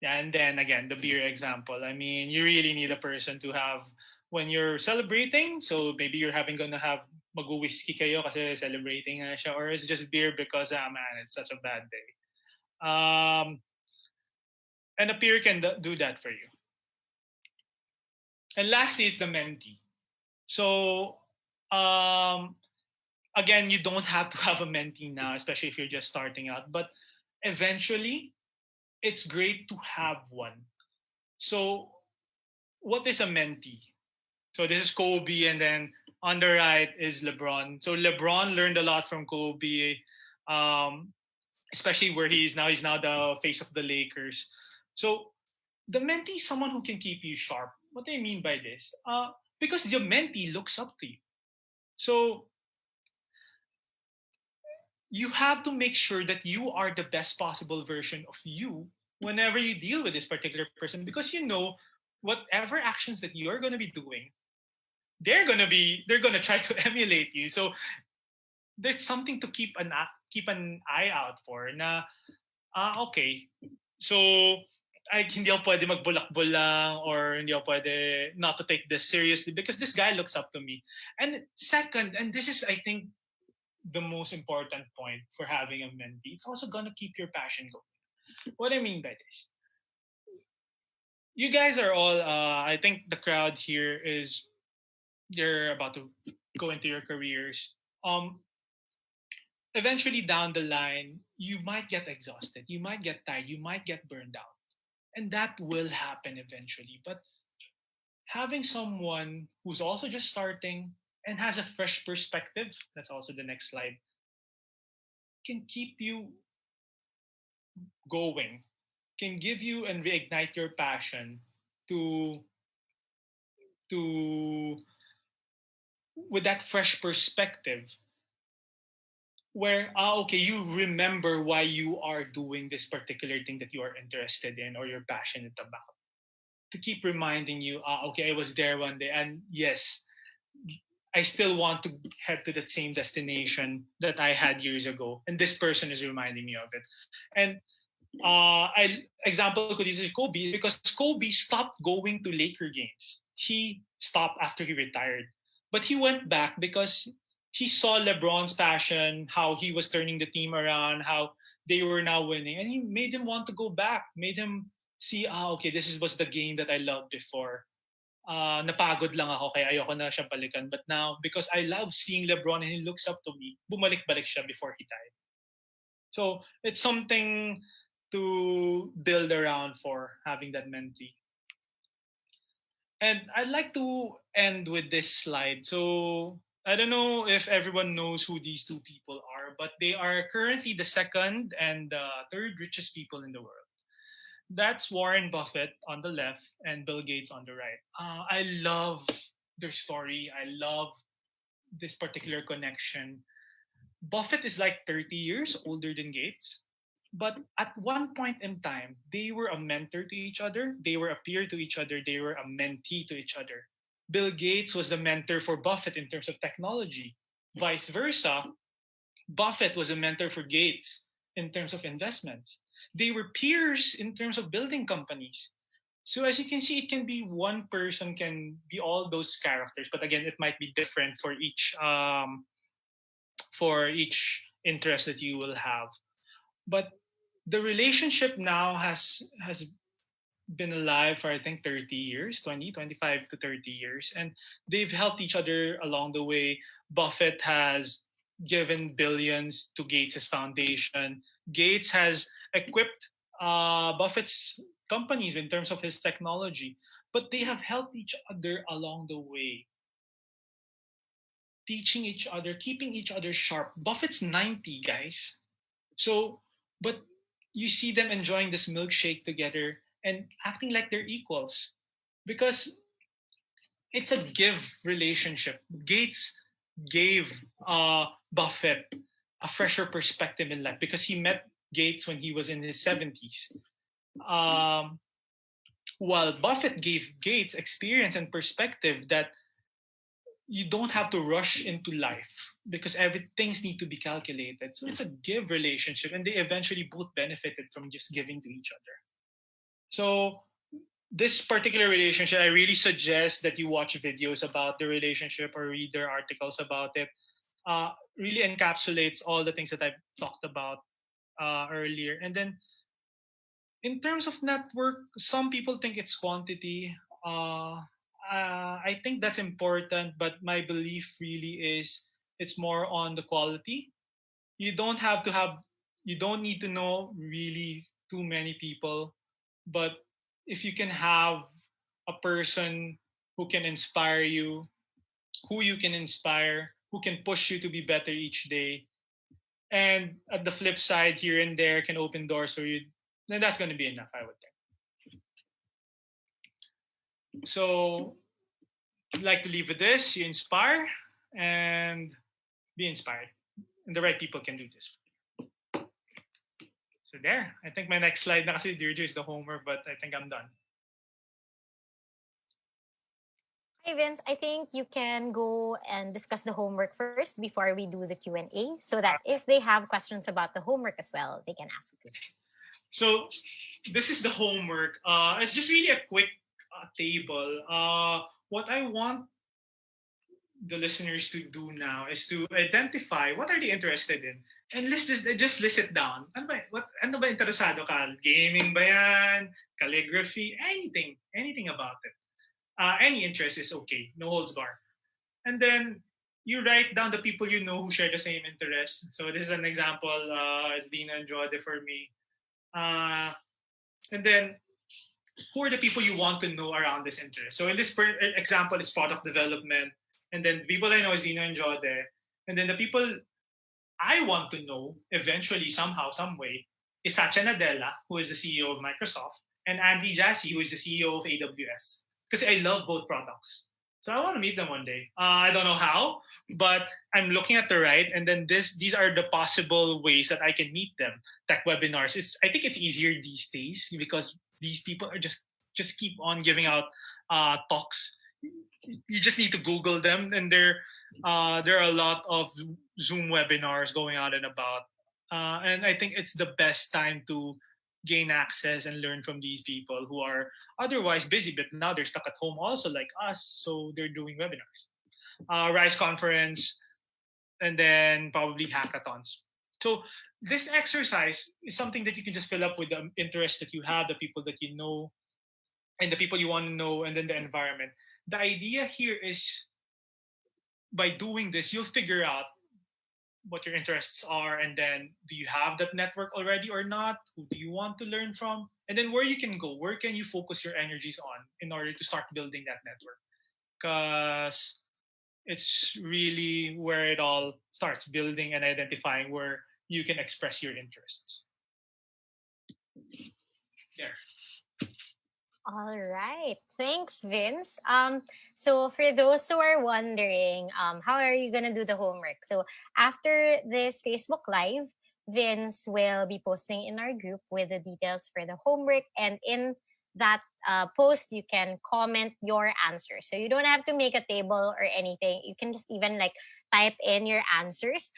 Yeah, and then again, the beer example. I mean, you really need a person to have when you're celebrating. So maybe you're gonna have mag-whiskey kayo kasi celebrating nga siya, or it's just beer because man, it's such a bad day. And a peer can do that for you. And lastly is the mentee. So again, you don't have to have a mentee now, especially if you're just starting out. But eventually, it's great to have one. So, what is a mentee? So this is Kobe, and then on the right is LeBron. So LeBron learned a lot from Kobe, um, especially where he is now. He's now the face of the Lakers. So the mentee is someone who can keep you sharp. What do I mean by this? Because the mentee looks up to you. So you have to make sure that you are the best possible version of you whenever you deal with this particular person because you know whatever actions that you're going to be doing they're going to try to emulate you. So there's something to keep an eye out for na okay, so ay hindi ako pwede magbulakbol lang or hindi ako pwede not to take this seriously because this guy looks up to me. And second, and this is I think the most important point for having a mentee, it's also gonna keep your passion going. What I mean by this, you guys are all. I think the crowd here is they're about to go into your careers. Um, Eventually down the line, you might get exhausted, you might get tired, you might get burned out, and that will happen eventually. But having someone who's also just starting and has a fresh perspective, that's also the next slide, can keep you going, can give you and reignite your passion to to with that fresh perspective where okay, you remember why you are doing this particular thing that you are interested in or you're passionate about, to keep reminding you, okay, I was there one day, and yes, I still want to head to that same destination that I had years ago, and this person is reminding me of it. And I example could use Kobe, because Kobe stopped going to Laker games. He stopped after he retired, but he went back because he saw LeBron's passion, how he was turning the team around, how they were now winning, and he made him want to go back. Made him see, okay, was the game that I loved before. Napagod lang ako kaya ayoko na siya balikan. But now, because I love seeing LeBron and he looks up to me, bumalik-balik siya before he died. So it's something to build around for having that mentee. And I'd like to end with this slide. So I don't know if everyone knows who these two people are, but they are currently the second and third richest people in the world. That's Warren Buffett on the left and Bill Gates on the right. I love their story. I love this particular connection. Buffett is like 30 years older than Gates. But at one point in time, they were a mentor to each other, they were a peer to each other, they were a mentee to each other. Bill Gates was the mentor for Buffett in terms of technology. Vice versa, Buffett was a mentor for Gates in terms of investments. They were peers in terms of building companies. So as you can see, it can be one person can be all those characters, but again, it might be different for each interest that you will have. But the relationship now has been alive for I think 30 years, 20, 25 to 30 years, and they've helped each other along the way. Buffett has given billions to Gates's foundation. Gates has equipped Buffett's companies in terms of his technology, but they have helped each other along the way, teaching each other, keeping each other sharp. Buffett's 90, guys. So, but you see them enjoying this milkshake together and acting like they're equals because it's a give relationship. Gates gave Buffett a fresher perspective in life because he met Gates when he was in his 70s. Um, while Buffett gave Gates experience and perspective that you don't have to rush into life because things need to be calculated. So it's a give relationship, and they eventually both benefited from just giving to each other. So this particular relationship, I really suggest that you watch videos about the relationship or read their articles about it. Really encapsulates all the things that I've talked about earlier. And then in terms of network, some people think it's quantity. I think that's important, but my belief really is it's more on the quality. You don't have to have, you don't need to know really too many people, but if you can have a person who can inspire you, who you can inspire, who can push you to be better each day, and at the flip side, here and there can open doors for you, then that's going to be enough, I would think. So I'd like to leave with this. You inspire and be inspired. And the right people can do this. So there. I think my next slide na kasi Deirdre is the homework, but I think I'm done. Hi, Vince. I think you can go and discuss the homework first before we do the Q&A so that if they have questions about the homework as well, they can ask. So this is the homework. It's just really a quick table. What I want the listeners to do now is to identify what are they interested in. And just list it down. Ano ba interesado ka? Gaming ba yan? Calligraphy? Anything about it. Any interest is okay. No holds bar. And then you write down the people you know who share the same interests. So this is an example. It's Dina and Jode for me. Uh, and then who are the people you want to know around this interest? So in this example, it's product development. And then the people I know is Dina and Jode. And then the people I want to know eventually, somehow, some way, is Satya Nadella, who is the CEO of Microsoft, and Andy Jassy, who is the CEO of AWS. Because I love both products. So I want to meet them one day. I don't know how, but I'm looking at the right, and then these are the possible ways that I can meet them. Tech webinars. I think it's easier these days because these people are just keep on giving out talks. You just need to Google them, and there are a lot of Zoom webinars going on and about. And I think it's the best time to gain access and learn from these people who are otherwise busy, but now they're stuck at home also like us, so they're doing webinars, Rise conference, and then probably hackathons. So this exercise is something that you can just fill up with the interests that you have, the people that you know, and the people you want to know, and then the environment. The idea here is by doing this, you'll figure out what your interests are, and then do you have that network already or not? Who do you want to learn from? And then where you can go, where can you focus your energies on in order to start building that network? Because it's really where it all starts, building and identifying where you can express your interests. There. All right. Thanks, Vince. So for those who are wondering, how are you gonna do the homework? So after this Facebook Live, Vince will be posting in our group with the details for the homework, and in that post, you can comment your answer. So you don't have to make a table or anything. You can just even like type in your answers,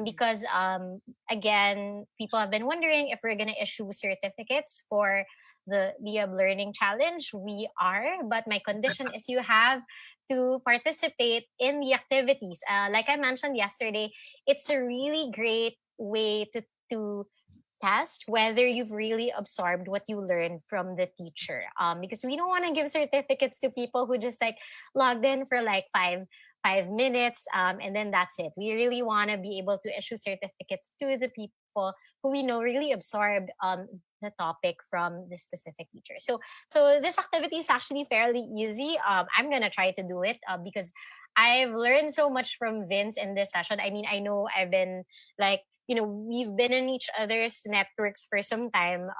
because again, people have been wondering if we're gonna issue certificates for the Liyab Learning Challenge. We are, but my condition is you have to participate in the activities. Like I mentioned yesterday, it's a really great way to test whether you've really absorbed what you learned from the teacher. Because we don't want to give certificates to people who just like logged in for like five minutes, and then that's it. We really want to be able to issue certificates to the people who we know really absorbed the topic from the specific teacher. So this activity is actually fairly easy. I'm gonna try to do it because I've learned so much from Vince in this session. I mean, I know I've been like, we've been in each other's networks for some time,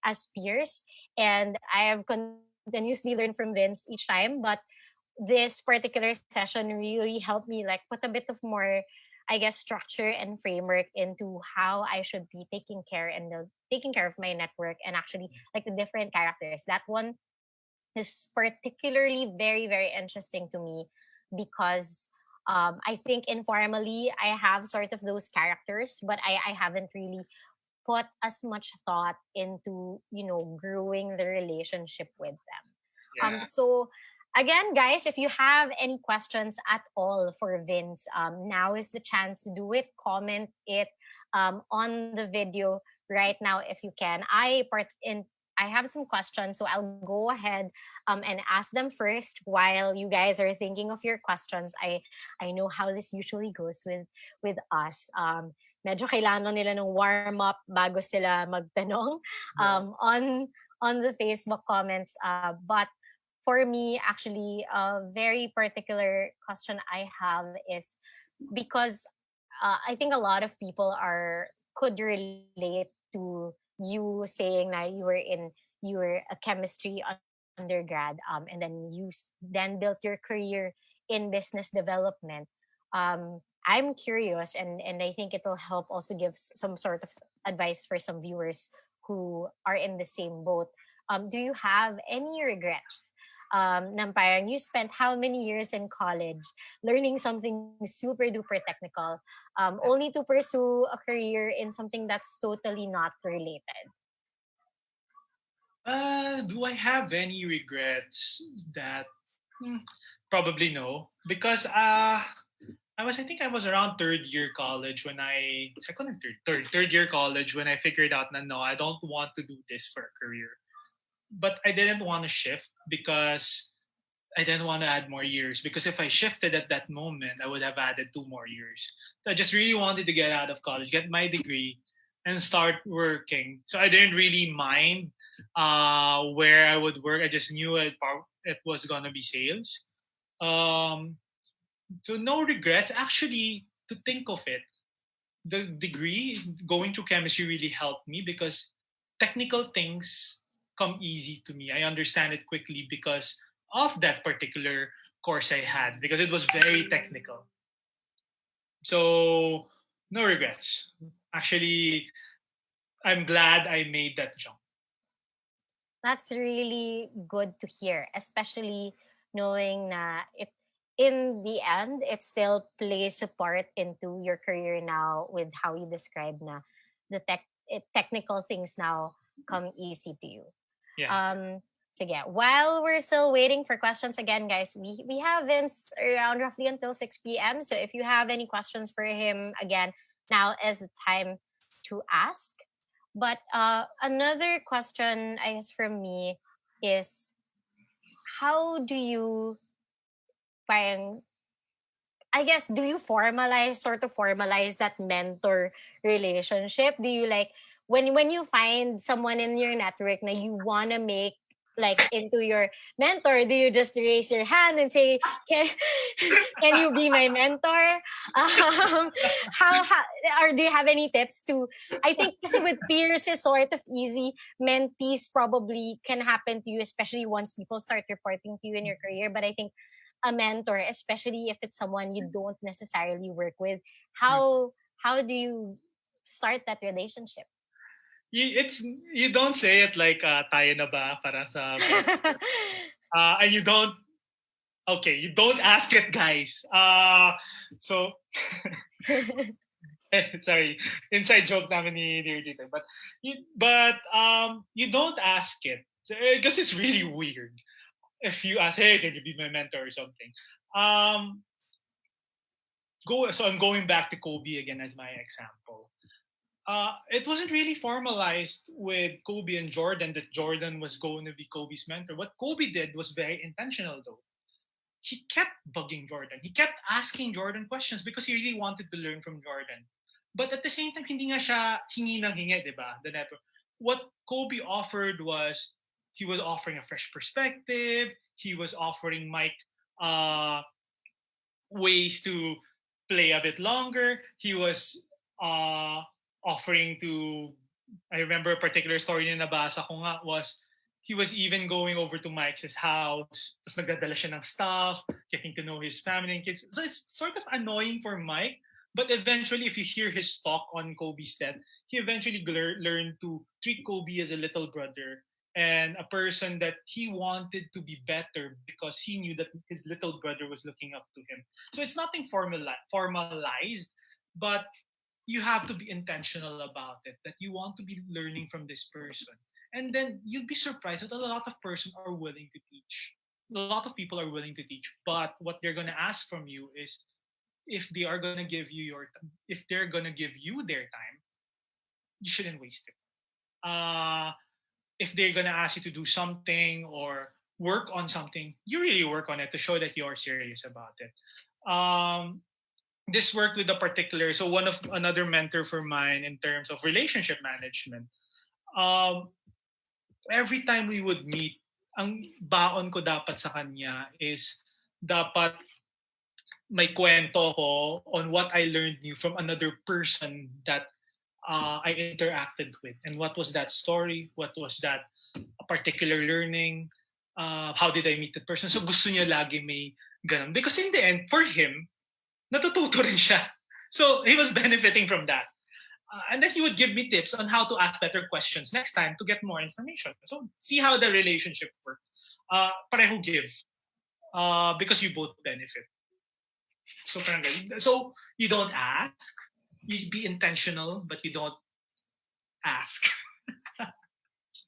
as peers, and I have continuously learned from Vince each time. But this particular session really helped me like put a bit of more, I guess, structure and framework into how I should be taking care of my network, and actually like the different characters. That one is particularly very, very interesting to me because I think informally I have sort of those characters, but I haven't really put as much thought into, growing the relationship with them. Yeah. So again, guys, if you have any questions at all for Vince, now is the chance to do it. Comment it on the video right now if you can. I have some questions, so I'll go ahead and ask them first while you guys are thinking of your questions. I know how this usually goes with us. Medyo kailangan lang nila ng warm up bago sila magtanong Yeah. on the Facebook comments. But for me, actually, a very particular question I have is because I think a lot of people are could relate to you saying that you were a chemistry undergrad, and then then built your career in business development. I'm curious, and I think it will help also give some sort of advice for some viewers who are in the same boat. Do you have any regrets? Ng parang you spent how many years in college learning something super duper technical, only to pursue a career in something that's totally not related. Do I have any regrets? That probably no, because I think I was around third year college when I second or third year college when I figured out that no, I don't want to do this for a career. But I didn't want to shift because I didn't want to add more years, because if I shifted at that moment, I would have added 2 more years. So I just really wanted to get out of college, get my degree, and start working. So I didn't really mind where I would work. I just knew it was gonna be sales. Um, so no regrets. Actually, to think of it, the degree going through chemistry really helped me because technical things come easy to me. I understand it quickly because of that particular course I had, because it was very technical. So no regrets. Actually, I'm glad I made that jump. That's really good to hear, especially knowing that it in the end it still plays a part into your career now with how you describe na technical things now come easy to you. Yeah. So yeah, while we're still waiting for questions again, guys, we have Vince around roughly until 6 p.m. So if you have any questions for him, again, now is the time to ask. But another question, I guess, from me is how do you parang I guess, do you formalize that mentor relationship? Do you like when you find someone in your network na you wanna make like into your mentor, do you just raise your hand and say, can, can you be my mentor? How or do you have any tips to I think kasi with peers is sort of easy. Mentees probably can happen to you, especially once people start reporting to you in your career. But I think a mentor, especially if it's someone you don't necessarily work with, how do you start that relationship? It's you don't say it like tayo na ba para sa mentor. And you don't okay, you don't ask it, guys. So sorry, inside joke namin ni Dear Dito. You don't ask it because it's really weird. If you ask, hey, can you be my mentor or something? Um, so I'm going back to Kobe again as my example. It wasn't really formalized with Kobe and Jordan that Jordan was going to be Kobe's mentor. What Kobe did was very intentional, though. He kept bugging Jordan. He kept asking Jordan questions because he really wanted to learn from Jordan. But at the same time, hindi nga siya hingi ng hingi, di ba? The network. What Kobe offered was he was offering a fresh perspective. He was offering Mike uh, ways to play a bit longer. He was uh, offering to. I remember a particular story na nabasa ko nga was he was even going over to Mike's house, tapos nagdadala siya ng stuff, getting to know his family and kids. So it's sort of annoying for Mike, but eventually, if you hear his talk on Kobe's death, he eventually learned to treat Kobe as a little brother and a person that he wanted to be better because he knew that his little brother was looking up to him. So it's nothing formalized, but you have to be intentional about it, that you want to be learning from this person. And then you'd be surprised that a lot of person are willing to teach. A lot of people are willing to teach, but what they're going to ask from you is if they are going to give you if they're going to give you their time, you shouldn't waste it. If they're going to ask you to do something or work on something, you really work on it to show that you're serious about it. Um, this worked with a particular, so one of another mentor for mine in terms of relationship management. Um, every time we would meet, ang baon ko dapat sa kanya is dapat may kwento ko on what I learned new from another person that I interacted with. And what was that story? What was that particular learning? How did I meet the person? So gusto niya lagi may ganun. Because in the end, for him, natututo rin siya. So he was benefiting from that. And then he would give me tips on how to ask better questions next time to get more information. So see how the relationship works. Pareho give. Because you both benefit. So parang ganun. So you don't ask. You be intentional, but you don't ask.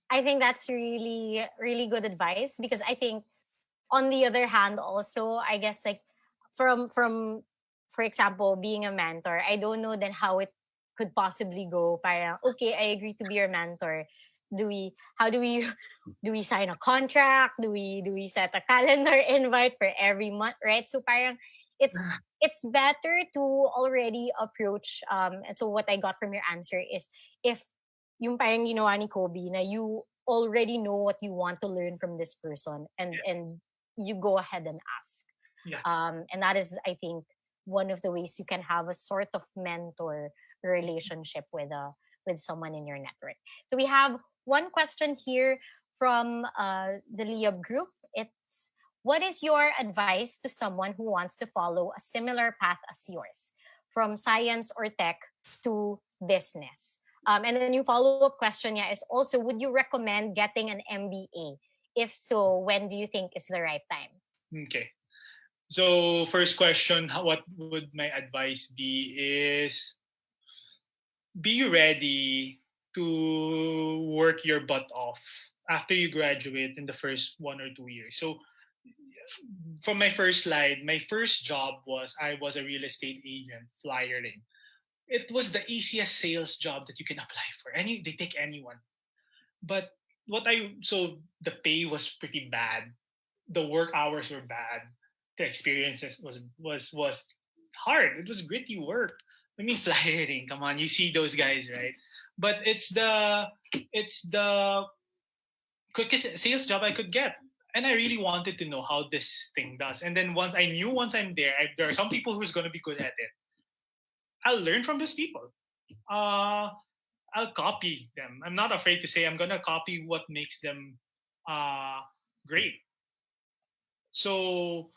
I think that's really really good advice because I think on the other hand also I guess like from for example, being a mentor, I don't know then how it could possibly go. Parang, okay, I agree to be your mentor. How do we, do we sign a contract? Do we set a calendar invite for every month, right? So parang, it's better to already approach, and so what I got from your answer is, if yung parang ginawa ni Kobe, na you already know what you want to learn from this person, and you go ahead and ask. Yeah. And that is, I think, one of the ways you can have a sort of mentor relationship with someone in your network. So we have one question here from the Liyab group. It's, what is your advice to someone who wants to follow a similar path as yours, from science or tech to business? And then your follow up question, yeah, is also, would you recommend getting an MBA? If so, when do you think is the right time? Okay. So first question, what would my advice be is be ready to work your butt off after you graduate in the first 1 or 2 years. So from my first slide, my first job was I was a real estate agent flyering. It was the easiest sales job that you can apply for. They take anyone. But the pay was pretty bad. The work hours were bad. The experiences was hard. It was gritty work. I mean, flyering. Come on, you see those guys, right? But it's the quickest sales job I could get, and I really wanted to know how this thing does. And then once I'm there, there are some people who's going to be good at it. I'll learn from those people. Uh, I'll copy them. I'm not afraid to say I'm gonna copy what makes them uh, great. So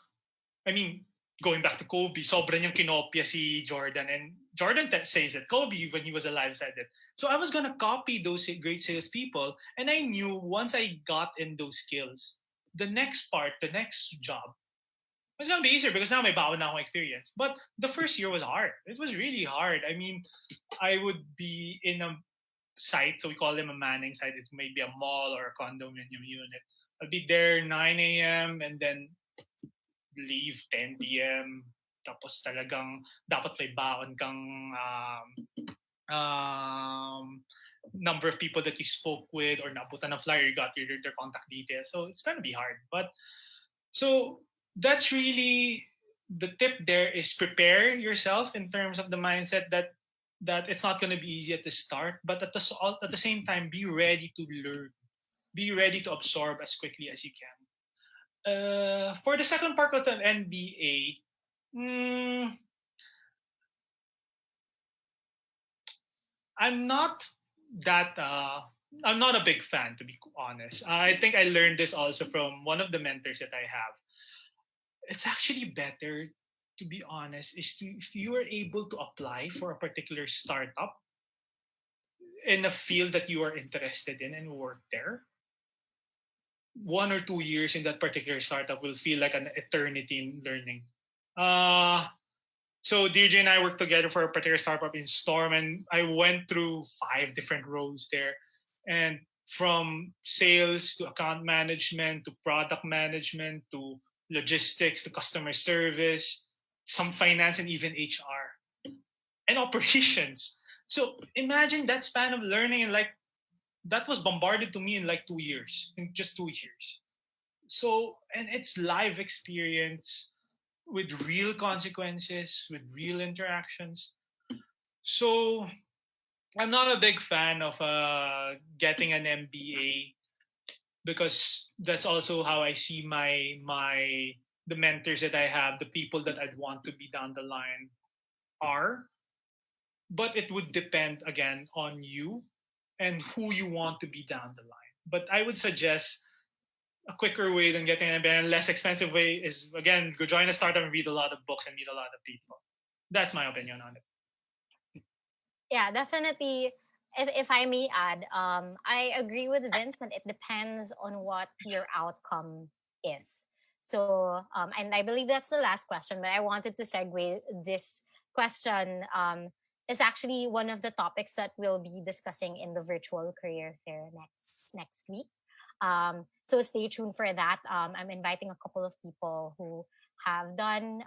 I mean, going back to Kobe, sobrang yung kinopya si Jordan. And Jordan says that Kobe, when he was alive, said it. So I was going to copy those great salespeople. And I knew once I got in those skills, the next job, was going to be easier because now may baon na akong experience. But the first year was hard. It was really hard. I mean, I would be in a site, so we call them a manning site. It may be a mall or a condominium unit. I'll be there 9 a.m. and then leave 10 p.m. Tapos talagang dapat may baon kang number of people that you spoke with or nabutan ng flyer, you got their contact details. So it's going to be hard. But so that's really the tip there is prepare yourself in terms of the mindset that it's not going to be easy at the start, but at the same time, be ready to learn, be ready to absorb as quickly as you can. For the second part of an NBA, I'm not that. I'm not a big fan, to be honest. I think I learned this also from one of the mentors that I have. It's actually better, to be honest, is to if you are able to apply for a particular startup in a field that you are interested in and work there. 1 or 2 years in that particular startup will feel like an eternity in learning. Uh, so DJ and I worked together for a particular startup in Storm, and I went through 5 different roles there, and from sales to account management to product management to logistics to customer service, some finance, and even HR and operations. So imagine that span of learning, and like that was bombarded to me in like 2 years, in just 2 years. So, and it's live experience with real consequences, with real interactions. So, I'm not a big fan of getting an MBA because that's also how I see my the mentors that I have, the people that I'd want to be down the line are. But it would depend again on you and who you want to be down the line. But I would suggest a quicker way than getting an MBA, and a less expensive way is again go join a startup and read a lot of books and meet a lot of people. That's my opinion on it. Yeah, definitely. If I may add, I agree with Vince that it depends on what your outcome is. So, and I believe that's the last question, but I wanted to segue this question. Is actually one of the topics that we'll be discussing in the virtual career fair next week. So stay tuned for that. I'm inviting a couple of people who have done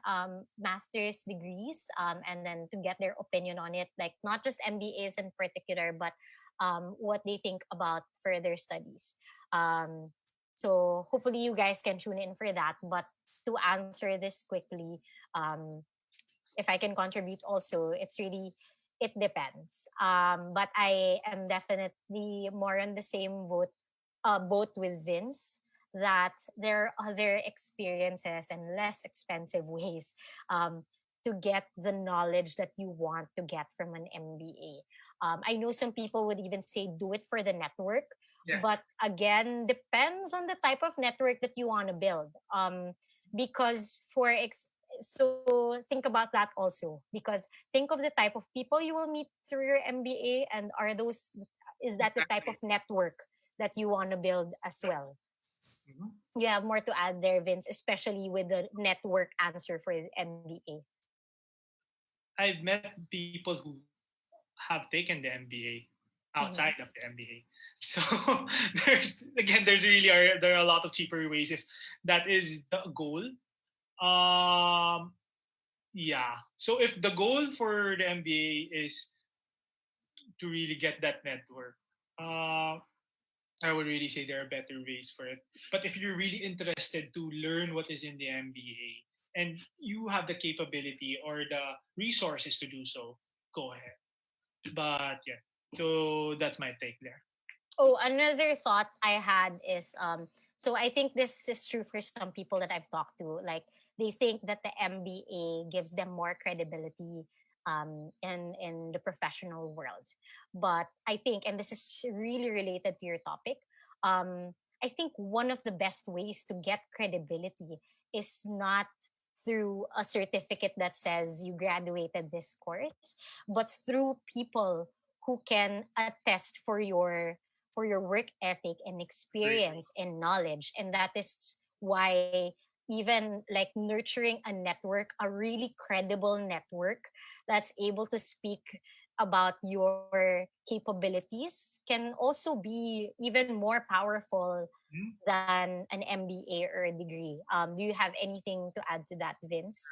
master's degrees, and then to get their opinion on it, like not just MBAs in particular, but what they think about further studies. Um, so hopefully you guys can tune in for that. But to answer this quickly, um, if I can contribute also, it's really, it depends. But I am definitely more on the same boat with Vince, that there are other experiences and less expensive ways to get the knowledge that you want to get from an MBA. I know some people would even say do it for the network, Yeah. but again, depends on the type of network that you want to build. Because so think about that also, because think of the type of people you will meet through your MBA, and are those, is that the type of Exactly. network that you want to build as well? Mhm. You have more to add there, Vince, especially with the network answer for MBA. I've met people who have taken the MBA outside Mm-hmm. of the MBA. So there's really there are a lot of cheaper ways if that is the goal. Um, yeah. So if the goal for the MBA is to really get that network, uh, I would really say there are better ways for it. But if you're really interested to learn what is in the MBA and you have the capability or the resources to do so, go ahead. But yeah, so that's my take there. Oh, another thought I had is so I think this is true for some people that I've talked to. Like they think that the MBA gives them more credibility in the professional world. But I think, and this is really related to your topic, I think one of the best ways to get credibility is not through a certificate that says you graduated this course, but through people who can attest for your work ethic and Agree. experience and knowledge. And that is why even like nurturing a network, a really credible network that's able to speak about your capabilities, can also be even more powerful Mhm. than an MBA or a degree. Do you have anything to add to that, Vince?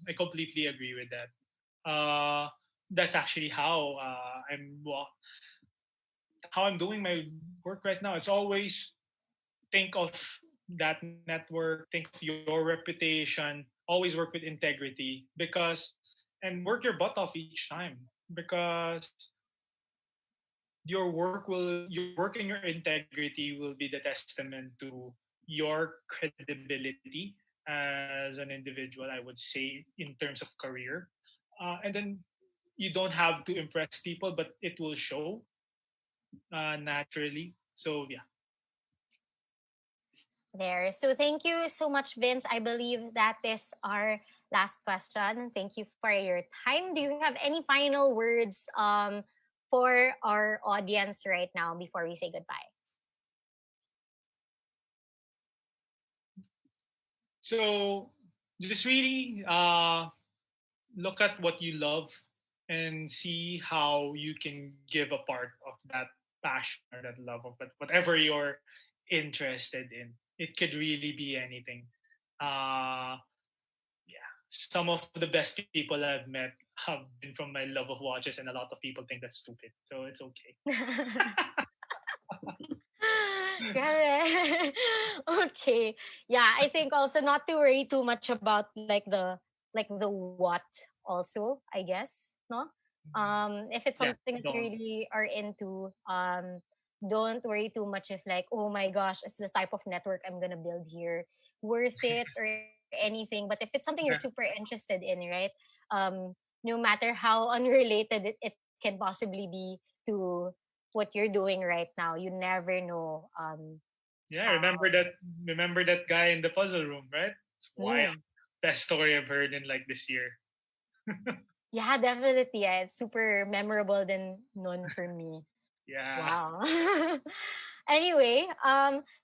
I completely agree with that. That's actually how I'm doing my work right now. It's always think of that network, think of your reputation, always work with integrity because and work your butt off each time because your work and your integrity will be the testament to your credibility as an individual, I would say, in terms of career. And then you don't have to impress people, but it will show naturally. So yeah. There. So thank you so much, Vince. I believe that is our last question. Thank you for your time. Do you have any final words for our audience right now before we say goodbye? So just really look at what you love and see how you can give a part of that passion or that love of whatever you're interested in. It could really be anything. Uh, yeah, some of the best people I've met have been from my love of watches, and a lot of people think that's stupid. So it's okay. Correct. Okay. Yeah, I think also not to worry too much about like the what also, I guess, no? If it's Yeah, something that you don't. really are into, don't worry too much if like, oh my gosh, it's this type of network I'm gonna build here, worth it or anything. But if it's something you're super Yeah, interested in, right? No matter how unrelated it can possibly be to what you're doing right now, you never know yeah. how. Remember that guy in the puzzle room, right? It's wild. Mm. Best story I've heard in like this year. Yeah, definitely. Yeah, it's super memorable than none for me. Yeah. Wow. Anyway,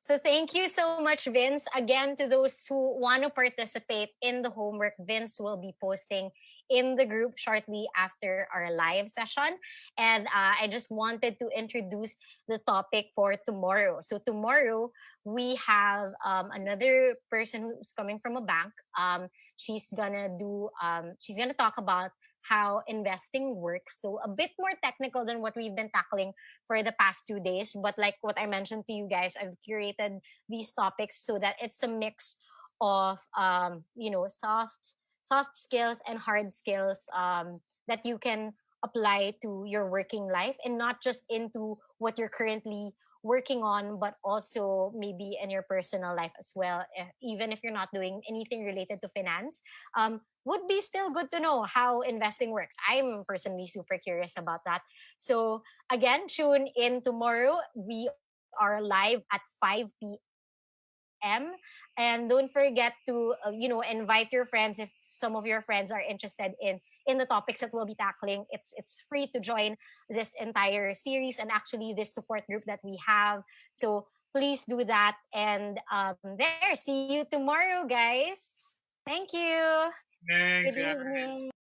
so thank you so much, Vince. Again, to those who want to participate in the homework, Vince will be posting in the group shortly after our live session. And I just wanted to introduce the topic for tomorrow. So tomorrow we have another person who's coming from a bank. She's gonna talk about how investing works. So a bit more technical than what we've been tackling for the past 2 days. But like what I mentioned to you guys, I've curated these topics so that it's a mix of soft skills and hard skills that you can apply to your working life, and not just into what you're currently working on, but also maybe in your personal life as well. Even if you're not doing anything related to finance, would be still good to know how investing works. I'm personally super curious about that. So again, tune in tomorrow. We are live at 5 p.m. And don't forget to invite your friends if some of your friends are interested in the topics that we'll be tackling. It's free to join this entire series, and actually this support group that we have. So please do that. And there, see you tomorrow, guys. Thank you. Good Thanks, guys. evening.